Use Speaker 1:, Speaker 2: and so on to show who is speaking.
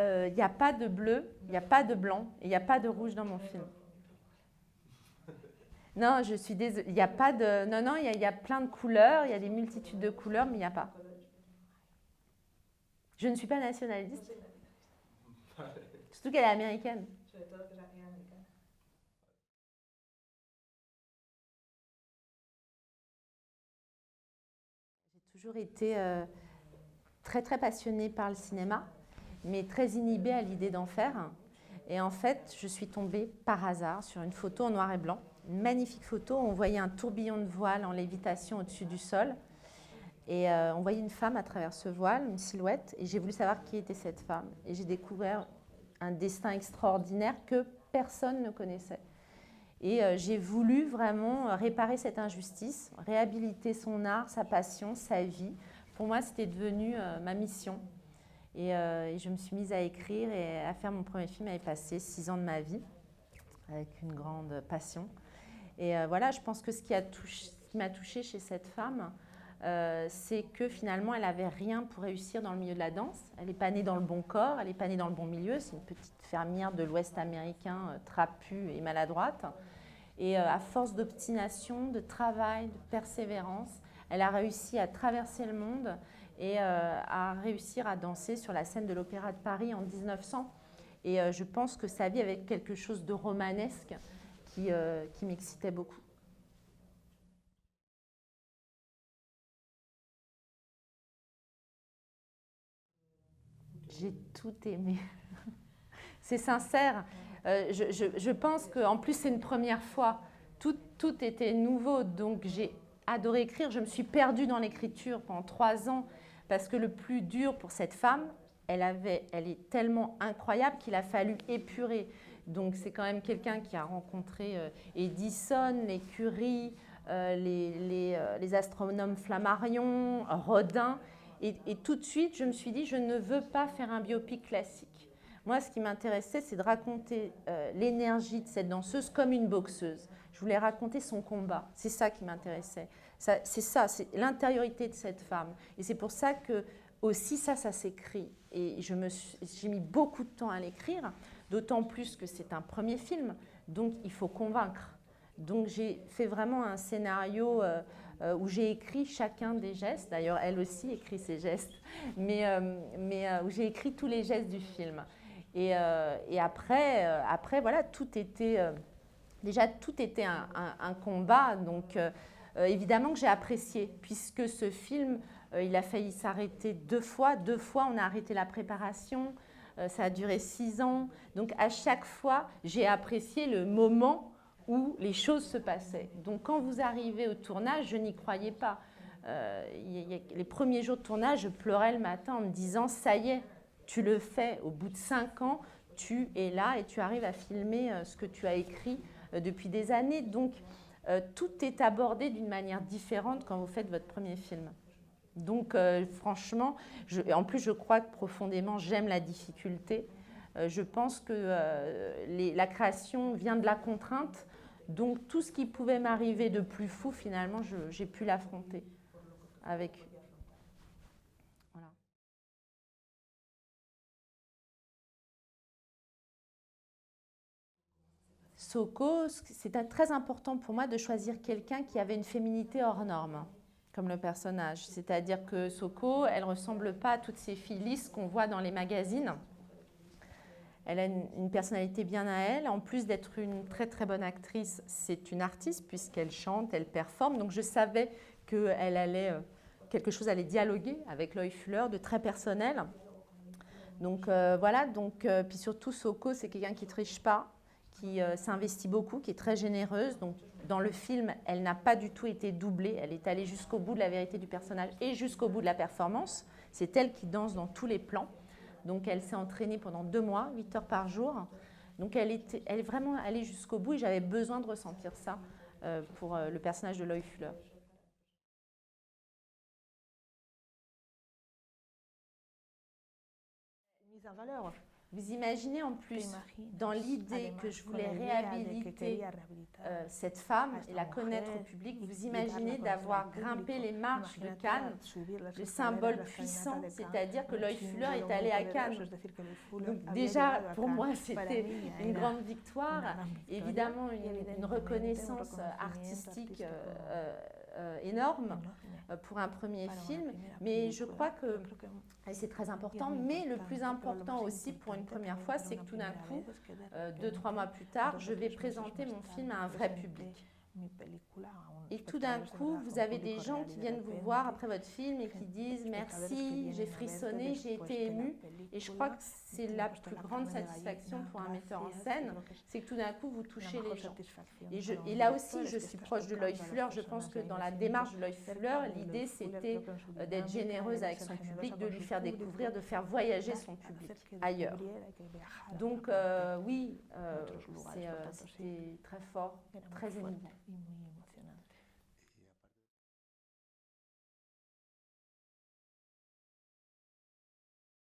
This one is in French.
Speaker 1: Il n'y a pas de bleu, il n'y a pas de blanc et il n'y a pas de rouge dans mon film. Non, je suis désolée. Il n'y a pas de. Non, non, il y a plein de couleurs, il y a des multitudes de couleurs, mais il n'y a pas. Je ne suis pas nationaliste, surtout qu'elle est américaine. J'ai toujours été très très passionnée par le cinéma, mais très inhibée à l'idée d'en faire. Et en fait, je suis tombée par hasard sur une photo en noir et blanc, une magnifique photo où on voyait un tourbillon de voile en lévitation au-dessus du sol. Et on voyait une femme à travers ce voile, une silhouette, et j'ai voulu savoir qui était cette femme. Et j'ai découvert un destin extraordinaire que personne ne connaissait. Et j'ai voulu vraiment réparer cette injustice, réhabiliter son art, sa passion, sa vie. Pour moi, c'était devenu ma mission. Et je me suis mise à écrire et à faire mon premier film. J'avais passé 6 ans de ma vie avec une grande passion. Et voilà, je pense que ce qui m'a touchée chez cette femme, c'est que finalement, elle n'avait rien pour réussir dans le milieu de la danse. Elle n'est pas née dans le bon corps, elle n'est pas née dans le bon milieu. C'est une petite fermière de l'Ouest américain, trapue et maladroite. Et à force d'obstination, de travail, de persévérance, elle a réussi à traverser le monde et à réussir à danser sur la scène de l'Opéra de Paris en 1900. Et je pense que sa vie avait quelque chose de romanesque qui m'excitait beaucoup. J'ai tout aimé. C'est sincère. Je pense qu'en plus, c'est une première fois. Tout était nouveau. Donc, j'ai adoré écrire. Je me suis perdue dans l'écriture pendant 3 ans parce que le plus dur pour cette femme, elle est tellement incroyable qu'il a fallu épurer. Donc, c'est quand même quelqu'un qui a rencontré Edison, les Curie, les astronomes Flammarion, Rodin. Et tout de suite, je me suis dit, je ne veux pas faire un biopic classique. Moi, ce qui m'intéressait, c'est de raconter l'énergie de cette danseuse comme une boxeuse. Je voulais raconter son combat. C'est ça qui m'intéressait. C'est l'intériorité de cette femme. Et c'est pour ça que aussi ça s'écrit. Et j'ai mis beaucoup de temps à l'écrire, d'autant plus que c'est un premier film. Donc, il faut convaincre. Donc, j'ai fait vraiment un scénario où j'ai écrit chacun des gestes. D'ailleurs, elle aussi écrit ses gestes, mais où j'ai écrit tous les gestes du film. Et après, voilà, tout était un combat. Donc, évidemment que j'ai apprécié, puisque ce film, il a failli s'arrêter 2 fois. 2 fois, on a arrêté la préparation. Ça a duré 6 ans. Donc, à chaque fois, j'ai apprécié le moment où les choses se passaient. Donc, quand vous arrivez au tournage, je n'y croyais pas. Les premiers jours de tournage, je pleurais le matin en me disant, ça y est, tu le fais. Au bout de 5 ans, tu es là et tu arrives à filmer ce que tu as écrit depuis des années. Donc, tout est abordé d'une manière différente quand vous faites votre premier film. Donc, franchement, en plus, je crois que profondément, j'aime la difficulté. Je pense que la création vient de la contrainte. Donc, tout ce qui pouvait m'arriver de plus fou, finalement, j'ai pu l'affronter avec. Voilà. Soko, c'était très important pour moi de choisir quelqu'un qui avait une féminité hors norme, comme le personnage. C'est-à-dire que Soko, elle ne ressemble pas à toutes ces filles lisses qu'on voit dans les magazines. Elle a une personnalité bien à elle. En plus d'être une très très bonne actrice, c'est une artiste puisqu'elle chante, elle performe. Donc je savais que quelque chose allait dialoguer avec Loïc Fuller de très personnel. Donc voilà. Puis surtout Soko, c'est quelqu'un qui triche pas, qui s'investit beaucoup, qui est très généreuse. Donc dans le film, elle n'a pas du tout été doublée. Elle est allée jusqu'au bout de la vérité du personnage et jusqu'au bout de la performance. C'est elle qui danse dans tous les plans. Donc, elle s'est entraînée pendant 2 mois, 8 heures par jour. Donc, elle est vraiment allée jusqu'au bout et j'avais besoin de ressentir ça pour le personnage de Loïc Fuller. Mise en valeur. Vous imaginez en plus, dans l'idée que je voulais réhabiliter cette femme et la connaître au public, vous imaginez d'avoir grimpé les marches de Cannes, le symbole puissant, c'est-à-dire que l'œil Fuller est allé à Cannes. Donc déjà, pour moi, c'était une grande victoire, évidemment une reconnaissance artistique énorme pour un premier film, mais je crois que et c'est très important, mais le plus important aussi pour une première fois, c'est que tout d'un coup, 2-3 mois plus tard, je vais présenter mon film à un vrai public. Et tout d'un coup, vous avez des gens qui viennent vous voir après votre film et qui disent « Merci, j'ai frissonné, j'ai été émue ». Et je crois que c'est la plus grande satisfaction pour un metteur en scène, c'est que tout d'un coup, vous touchez les gens. Et là aussi, je suis proche de l'œil Fuller. Je pense que dans la démarche de l'œil Fuller, l'idée, c'était d'être généreuse avec son public, de lui faire découvrir, de faire voyager son public ailleurs. Donc oui, c'était très fort, très émouvant.